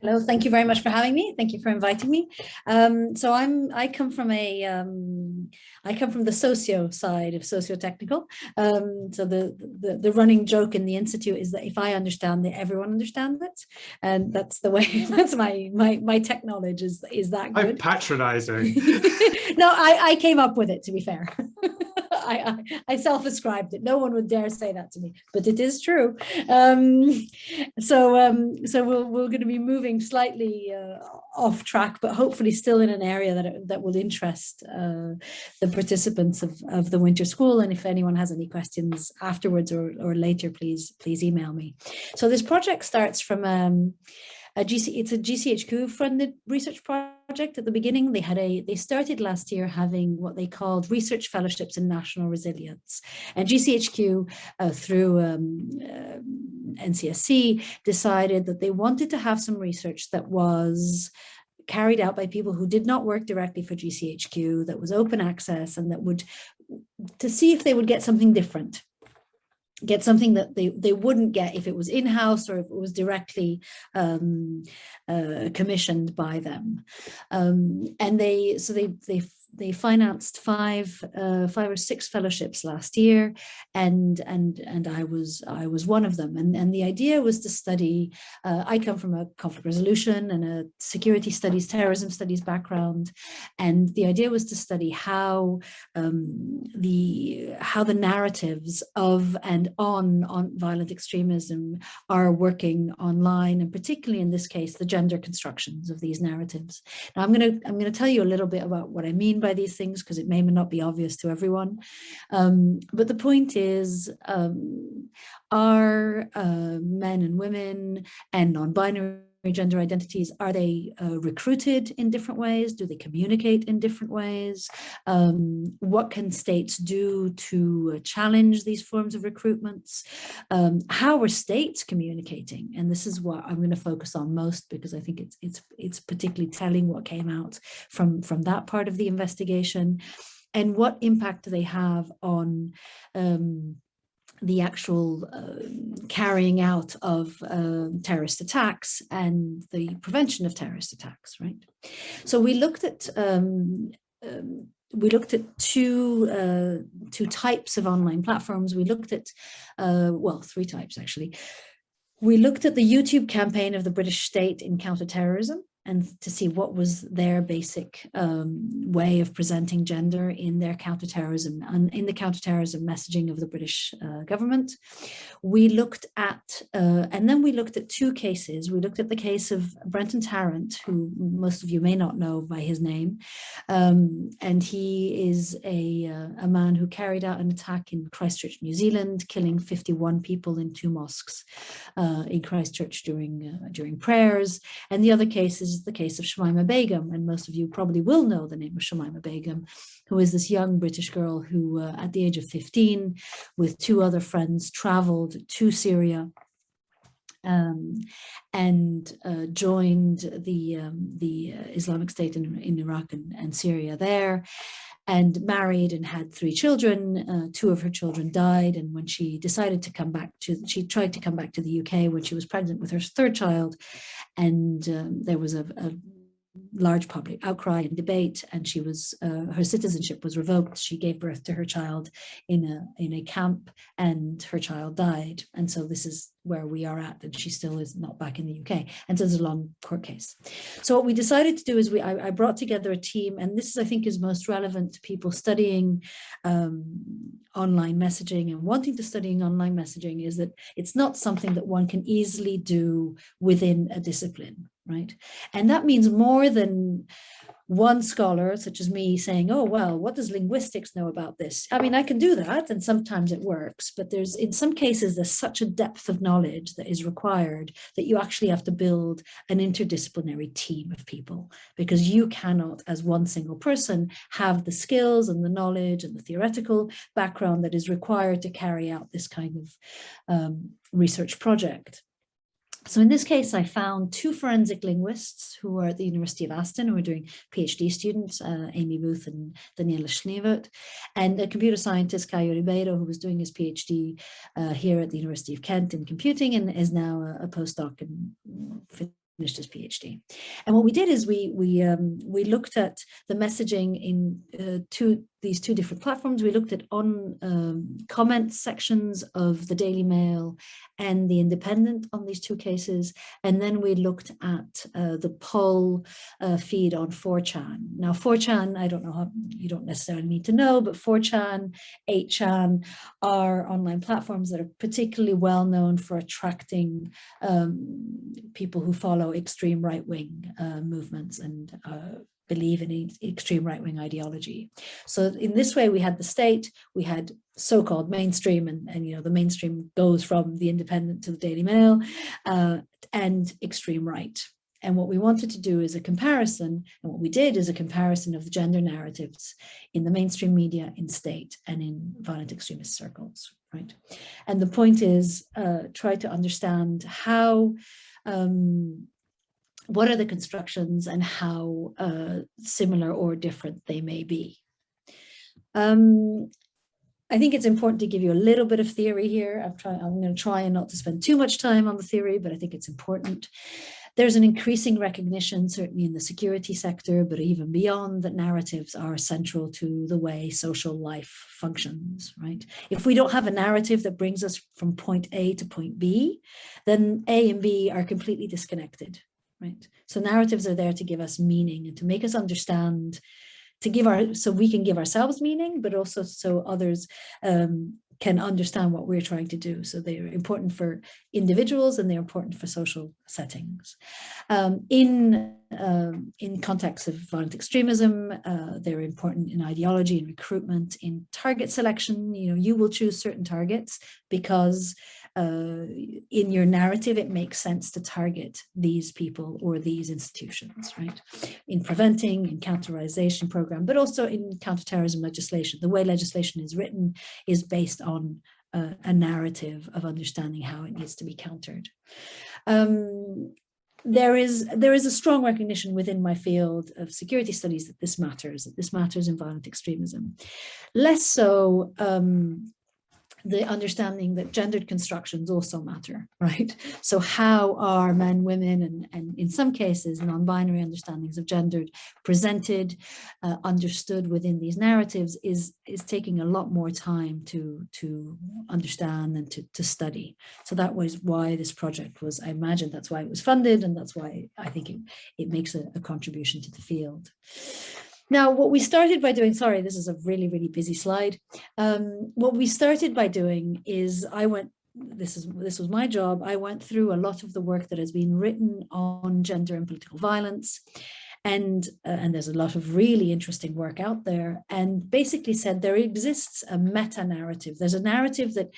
Hello, thank you very much for having me. Thank you for inviting me. I come from the socio side of socio-technical. So the running joke in the institute is that if I understand it, everyone understands it, and that's the way. That's my tech knowledge is that I'm good. patronizing. No, I came up with it, to be fair. I self-ascribed it. No one would dare say that to me, but it is true. So we're going to be moving slightly off track, but hopefully still in an area that will interest the participants of the winter school. And if anyone has any questions afterwards or later, please email me. So this project starts from it's a GCHQ funded research project. At the beginning, they started last year having what they called research fellowships in national resilience, and GCHQ through NCSC decided that they wanted to have some research that was carried out by people who did not work directly for GCHQ, that was open access, and that would to see if they would get something different, get something that they wouldn't get if it was in-house or if it was directly commissioned by them. And they financed five or six fellowships last year, and I was one of them. And the idea was to study. I come from a conflict resolution and a security studies, terrorism studies background, and the idea was to study how the narratives of and on violent extremism are working online, and particularly in this case, the gender constructions of these narratives. Now, I'm going to tell you a little bit about what I mean by these things, because it may not be obvious to everyone. But the point is, are men and women and non-binary gender identities, are they recruited in different ways? Do they communicate in different ways? What can states do to challenge these forms of recruitments? How are states communicating? And this is what I'm going to focus on most, because I think it's particularly telling what came out from that part of the investigation, and what impact do they have on the actual carrying out of terrorist attacks and the prevention of terrorist attacks, right? So we looked at two types of online platforms. We looked at three types actually. We looked at the YouTube campaign of the British state in counterterrorism, and to see what was their basic way of presenting gender in their counterterrorism and in the counterterrorism messaging of the British government. We looked at, and then we looked at two cases. We looked at the case of Brenton Tarrant, who most of you may not know by his name, and he is a man who carried out an attack in Christchurch, New Zealand, killing 51 people in two mosques in Christchurch during prayers. And the other case is the case of Shamima Begum, and most of you probably will know the name of Shamima Begum, who is this young British girl who at the age of 15 with two other friends traveled to Syria and joined the Islamic State in Iraq and Syria there, and married and had three children. Two of her children died, and when she decided to come back she tried to come back to the UK when she was pregnant with her third child, and there was a large public outcry and debate, and she was her citizenship was revoked. She gave birth to her child in a camp, and her child died. And so this is where we are at, and she still is not back in the UK. And so there's a long court case. So what we decided to do is I brought together a team, and this is, I think, is most relevant to people studying online messaging and wanting to studying online messaging, is that it's not something that one can easily do within a discipline, right? And that means more than one scholar, such as me, saying, oh, well, what does linguistics know about this? I mean, I can do that, and sometimes it works, but in some cases, there's such a depth of knowledge that is required that you actually have to build an interdisciplinary team of people, because you cannot, as one single person, have the skills and the knowledge and the theoretical background that is required to carry out this kind of research project. So in this case, I found two forensic linguists who are at the University of Aston, who are doing PhD students, Amy Booth and Daniela Schneevert, and a computer scientist, Caio Ribeiro, who was doing his PhD here at the University of Kent in computing and is now a postdoc in finished his PhD. And what we did is we looked at the messaging in these two different platforms. We looked at comment sections of the Daily Mail and the Independent on these two cases. And then we looked at the poll feed on 4chan. Now 4chan, I don't know how, you don't necessarily need to know, but 4chan, 8chan are online platforms that are particularly well known for attracting people who follow extreme right-wing movements and believe in extreme right-wing ideology. So in this way, we had the state, we had so-called mainstream, and you know, the mainstream goes from the Independent to the Daily Mail, and extreme right. And what we wanted to do is a comparison, and what we did is a comparison of the gender narratives in the mainstream media, in state, and in violent extremist circles, right? And the point is, try to understand how, what are the constructions and how similar or different they may be. I think it's important to give you a little bit of theory here. I'm going to try and not to spend too much time on the theory, but I think it's important. There's an increasing recognition, certainly in the security sector, but even beyond, that narratives are central to the way social life functions, right? If we don't have a narrative that brings us from point A to point B, then A and B are completely disconnected, right? So narratives are there to give us meaning and to make us understand, so we can give ourselves meaning, but also so others can understand what we're trying to do. So they're important for individuals and they're important for social settings. In contexts of violent extremism, they're important in ideology and recruitment, in target selection. You know, you will choose certain targets because in your narrative, it makes sense to target these people or these institutions, right? In preventing, in counterization program, but also in counterterrorism legislation. The way legislation is written is based on a narrative of understanding how it needs to be countered. There is a strong recognition within my field of security studies that this matters in violent extremism. Less so the understanding that gendered constructions also matter, right? So how are men, women, and in some cases, non-binary understandings of gendered presented, understood within these narratives is taking a lot more time to understand and to study. So that was why this project was, I imagine that's why it was funded, and that's why I think it makes a contribution to the field. Now, what we started by doing, sorry, this is a really, really busy slide. What we started by doing is this was my job. I went through a lot of the work that has been written on gender and political violence. And there's a lot of really interesting work out there, and basically said there exists a meta-narrative. There's a narrative that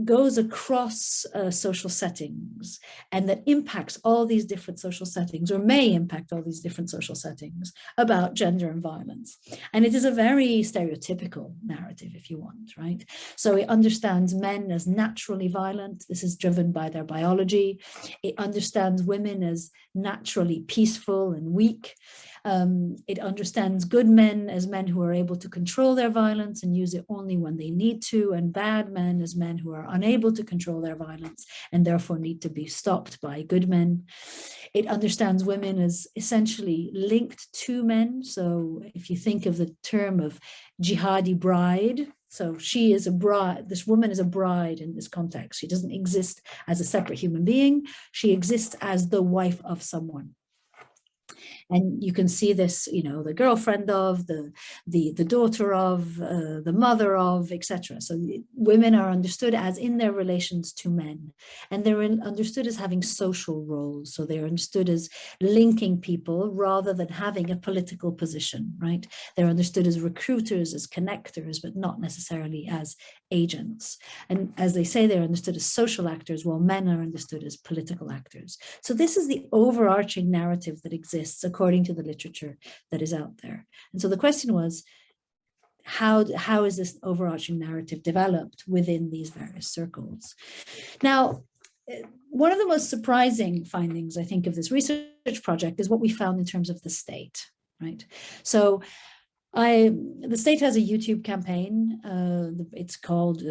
goes across social settings and that impacts all these different social settings, or may impact all these different social settings, about gender and violence. And it is a very stereotypical narrative, if you want, right? So it understands men as naturally violent. This is driven by their biology. It understands women as naturally peaceful and weak. It understands good men as men who are able to control their violence and use it only when they need to, and bad men as men who are unable to control their violence and therefore need to be stopped by good men. It understands women as essentially linked to men. So if you think of the term of jihadi bride, so she is a bride, this woman is a bride in this context. She doesn't exist as a separate human being. She exists as the wife of someone. And you can see this, you know, the girlfriend of, the daughter of, the mother of, etc. So women are understood as in their relations to men, and they're understood as having social roles. So they're understood as linking people rather than having a political position, right? They're understood as recruiters, as connectors, but not necessarily as agents. And as they say, they're understood as social actors, while men are understood as political actors. So this is the overarching narrative that exists according to the literature that is out there. And so the question was, how is this overarching narrative developed within these various circles? Now, one of the most surprising findings, I think, of this research project is what we found in terms of the state, right? So the state has a YouTube campaign. It's called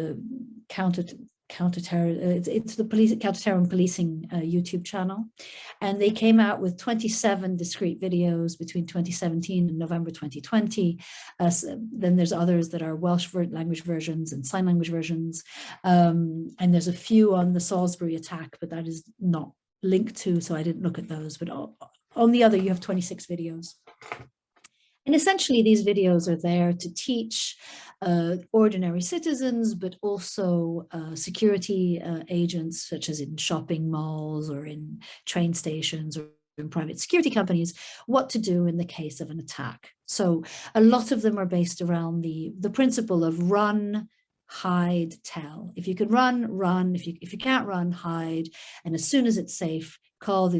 counterterror, it's the counterterror and policing YouTube channel, and they came out with 27 discrete videos between 2017 and November 2020. Then there's others that are Welsh language versions and sign language versions, and there's a few on the Salisbury attack, but that is not linked to, so I didn't look at those. But on the other, you have 26 videos. And essentially, these videos are there to teach ordinary citizens, but also security agents, such as in shopping malls or in train stations or in private security companies, what to do in the case of an attack. So a lot of them are based around the principle of run, hide, tell. If you can run, run. If you can't run, hide. And as soon as it's safe, call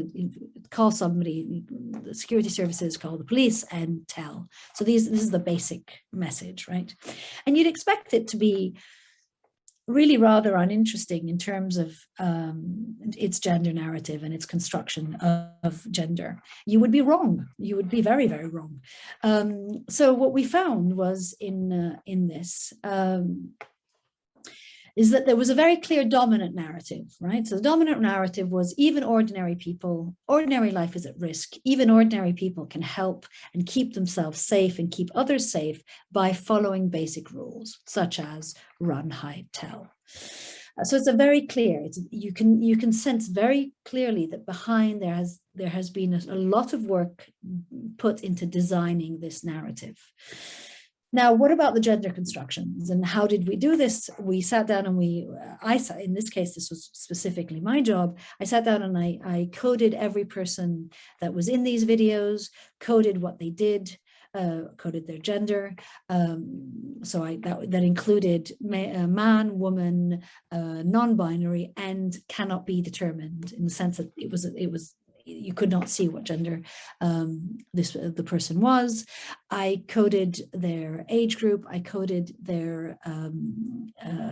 somebody, the security services, call the police, and tell. So this is the basic message, right? And you'd expect it to be really rather uninteresting in terms of its gender narrative and its construction of gender. You would be wrong. You would be very, very wrong. So what we found was in this is that there was a very clear dominant narrative, right? So the dominant narrative was even ordinary people, ordinary life is at risk. Even ordinary people can help and keep themselves safe and keep others safe by following basic rules, such as run, hide, tell. So it's a very clear, you can sense very clearly that behind there has been a lot of work put into designing this narrative. Now, what about the gender constructions and how did we do this? We sat down and in this case, this was specifically my job. I sat down and I coded every person that was in these videos, coded what they did, coded their gender. So that included man, woman, non-binary, and cannot be determined, in the sense that it was you could not see what gender the person was. I coded their age group. I coded their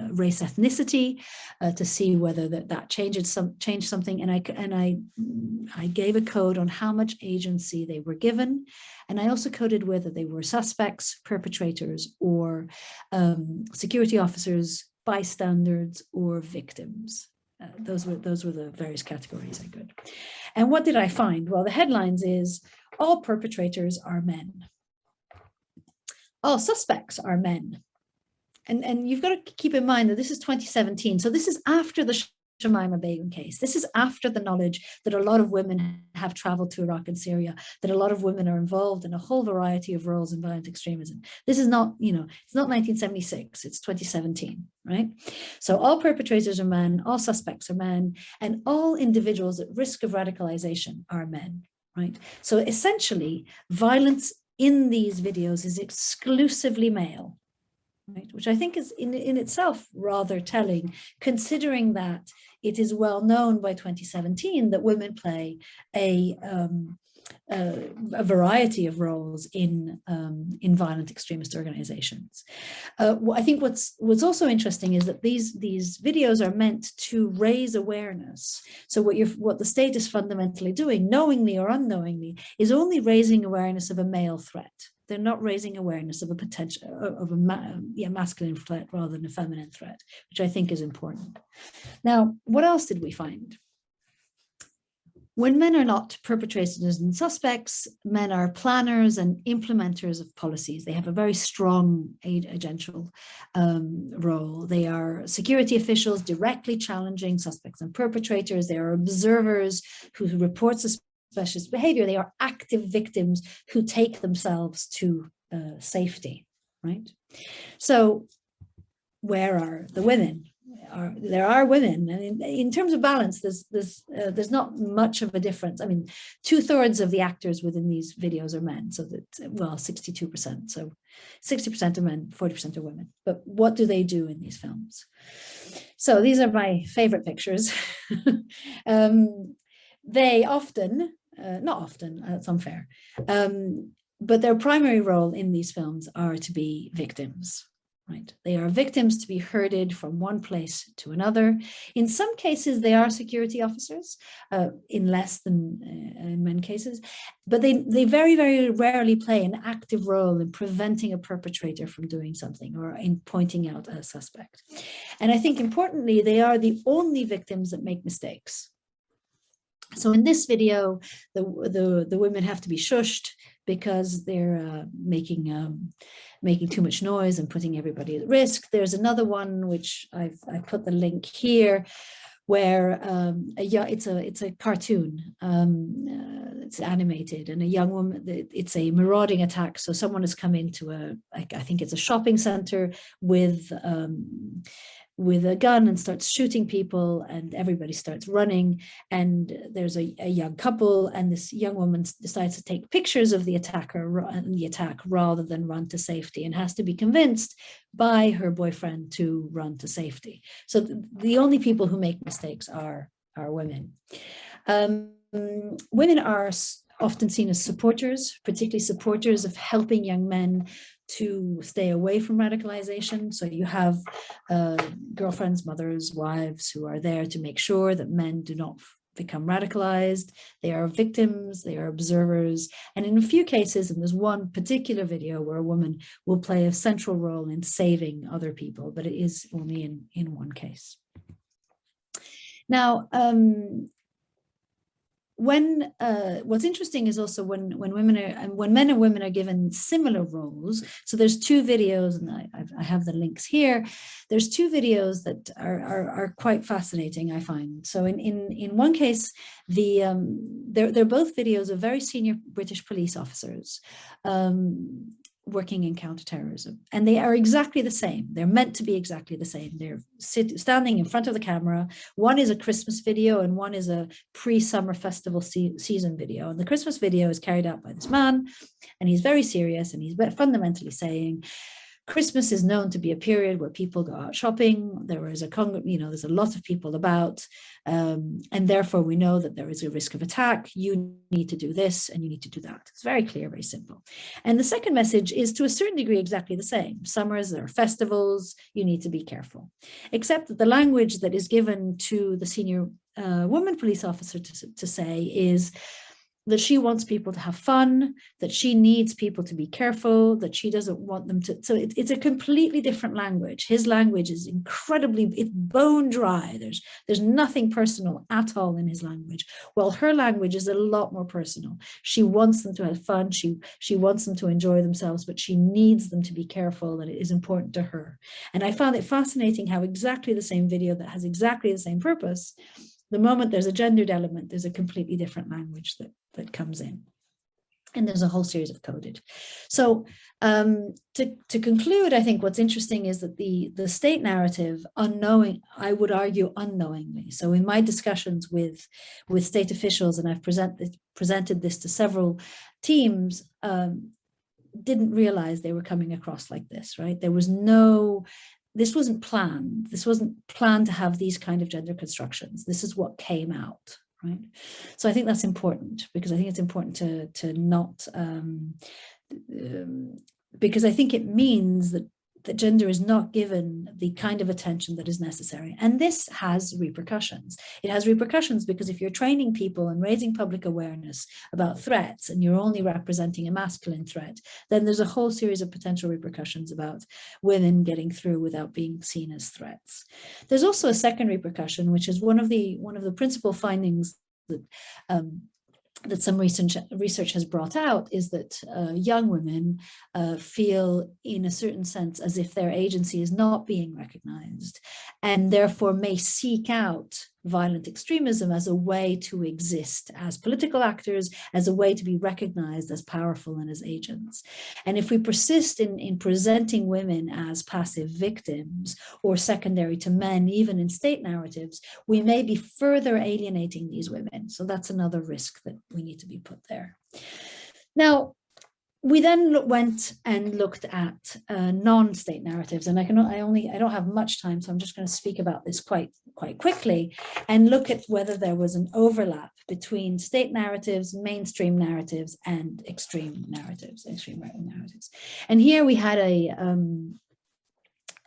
race, ethnicity to see whether that changed something. And I gave a code on how much agency they were given. And I also coded whether they were suspects, perpetrators, or security officers, bystanders, or victims. Those were the various categories I could. And what did I find? Well, the headlines is all perpetrators are men. All suspects are men. And you've got to keep in mind that this is 2017. So this is after the Shamima Begum case. This is after the knowledge that a lot of women have traveled to Iraq and Syria, that a lot of women are involved in a whole variety of roles in violent extremism. This is not, it's not 1976, it's 2017, right? So all perpetrators are men, all suspects are men, and all individuals at risk of radicalization are men, right? So essentially, violence in these videos is exclusively male. Right, which I think is in itself rather telling, considering that it is well known by 2017 that women play a variety of roles in violent extremist organizations. I think what's also interesting is that these videos are meant to raise awareness. So what the state is fundamentally doing, knowingly or unknowingly, is only raising awareness of a male threat. They're not raising awareness of a masculine threat rather than a feminine threat, which I think is important. Now, what else did we find? When men are not perpetrators and suspects, men are planners and implementers of policies. They have a very strong agential role. They are security officials directly challenging suspects and perpetrators. They are observers who report suspicious behavior. They are active victims who take themselves to safety, right? So where are the women? There are women, and in terms of balance, there's not much of a difference. I mean, 2/3 of the actors within these videos are men, so that, well, 62%. So 60% are men, 40% are women. But what do they do in these films? So these are my favorite pictures. They often, not often, that's unfair, but their primary role in these films are to be victims. right? They are victims to be herded from one place to another. In some cases, they are security officers, in less than in many cases, but they very, very rarely play an active role in preventing a perpetrator from doing something or in pointing out a suspect. And I think importantly, they are the only victims that make mistakes. So in this video, the women have to be shushed because they're making too much noise and putting everybody at risk. There's another one which I put the link here, where it's a cartoon, it's animated, and a young woman, it's a marauding attack. So someone has come into I think it's a shopping center with a gun and starts shooting people, and everybody starts running, and there's a young couple, and this young woman decides to take pictures of the attacker and the attack rather than run to safety, and has to be convinced by her boyfriend to run to safety. So the only people who make mistakes are women. Women are often seen as supporters, particularly supporters of helping young men to stay away from radicalization. So you have girlfriends, mothers, wives who are there to make sure that men do not become radicalized. They are victims, they are observers. And in a few cases, and there's one particular video where a woman will play a central role in saving other people, but it is only in one case. Now, what's interesting is also when men and women are given similar roles. So there's two videos, and I have the links here. There's two videos that are quite fascinating, I find. So in one case, they're both videos of very senior British police officers working in counterterrorism, and they are exactly the same. They're meant to be exactly the same. They're standing in front of the camera. One is a Christmas video and one is a pre-summer festival season video. And the Christmas video is carried out by this man, and he's very serious, and he's fundamentally saying, Christmas is known to be a period where people go out shopping. There's a lot of people about, and therefore we know that there is a risk of attack. You need to do this and you need to do that. It's very clear, very simple. And the second message is to a certain degree exactly the same. Summers, there are festivals, you need to be careful. Except that the language that is given to the senior woman police officer to say is that she wants people to have fun, that she needs people to be careful, that she doesn't want them to. So it's a completely different language. His language is it's bone dry. There's nothing personal at all in his language. Well, her language is a lot more personal. She wants them to have fun. She wants them to enjoy themselves, but she needs them to be careful, and it is important to her. And I found it fascinating how exactly the same video that has exactly the same purpose, the moment there's a gendered element, there's a completely different language that comes in. And there's a whole series of coded. So to conclude, I think what's interesting is that the state narrative, I would argue unknowingly. So in my discussions with state officials, and I've presented this to several teams, didn't realize they were coming across like this, right? This wasn't planned. This wasn't planned to have these kind of gender constructions. This is what came out, right? So I think that's important, because I think it's important to not, because I think it means that gender is not given the kind of attention that is necessary. And this has repercussions. It has repercussions because if you're training people and raising public awareness about threats, and you're only representing a masculine threat, then there's a whole series of potential repercussions about women getting through without being seen as threats. There's also a second repercussion, which is one of the principal findings that some research has brought out, is that young women feel in a certain sense as if their agency is not being recognized, and therefore may seek out violent extremism as a way to exist as political actors, as a way to be recognized as powerful and as agents. And if we persist in presenting women as passive victims or secondary to men, even in state narratives, we may be further alienating these women. So that's another risk that we need to be put there. Now, we then went and looked at non-state narratives, and I don't have much time, so I'm just going to speak about this quite quickly and look at whether there was an overlap between state narratives, mainstream narratives, and extreme narratives, extreme right narratives. And here we had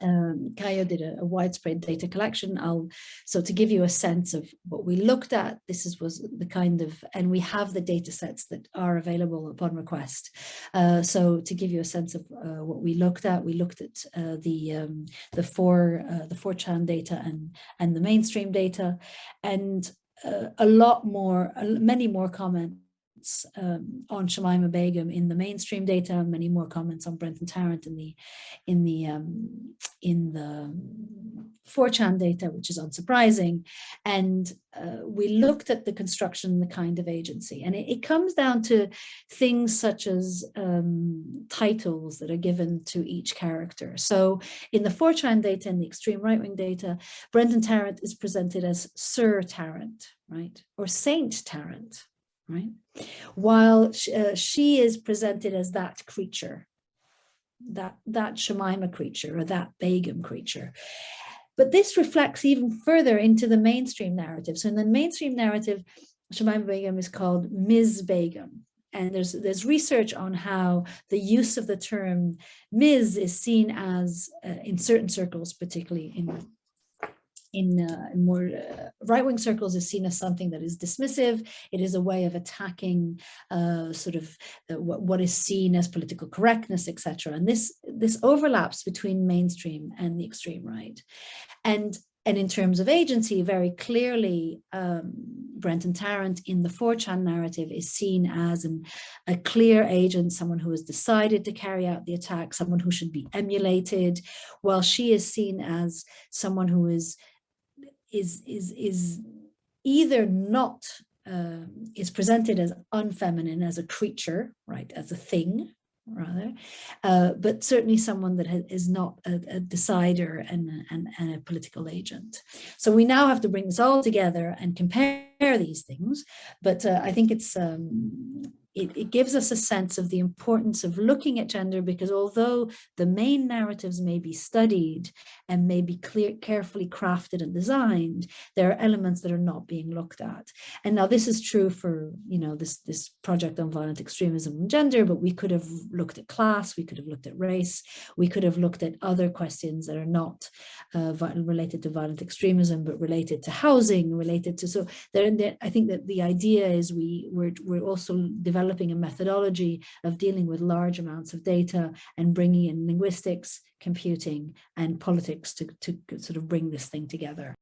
Caio did a widespread data collection. So to give you a sense of what we looked at, was the kind of, and we have the data sets that are available upon request. So to give you a sense of what we looked at the 4chan data and the mainstream data, and many more comments on Shamima Begum in the mainstream data, many more comments on Brenton Tarrant in the 4chan data, which is unsurprising. And we looked at the construction, the kind of agency, and it comes down to things such as titles that are given to each character. So in the 4chan data and the extreme right-wing data, Brenton Tarrant is presented as Sir Tarrant, right? Or Saint Tarrant, right? While she is presented as that creature, that Shamima creature, or that Begum creature. But this reflects even further into the mainstream narrative. So in the mainstream narrative, Shamima Begum is called Ms. Begum. And there's research on how the use of the term Ms. is seen as, in certain circles, particularly in more right-wing circles, is seen as something that is dismissive. It is a way of attacking what is seen as political correctness, etc. And this overlaps between mainstream and the extreme right. And in terms of agency, very clearly, Brenton Tarrant in the 4chan narrative is seen as a clear agent, someone who has decided to carry out the attack, someone who should be emulated, while she is seen as someone who is either not is presented as unfeminine, as a creature, right, as a thing rather, but certainly someone that is not a decider and a political agent. So we now have to bring this all together and compare these things, but I think it gives us a sense of the importance of looking at gender, because although the main narratives may be studied and may be carefully crafted and designed, there are elements that are not being looked at. And now this is true for, this project on violent extremism and gender, but we could have looked at class, we could have looked at race, we could have looked at other questions that are not related to violent extremism, but related to housing, related to, so I think that the idea is we're also developing a methodology of dealing with large amounts of data and bringing in linguistics, computing, and politics to sort of bring this thing together.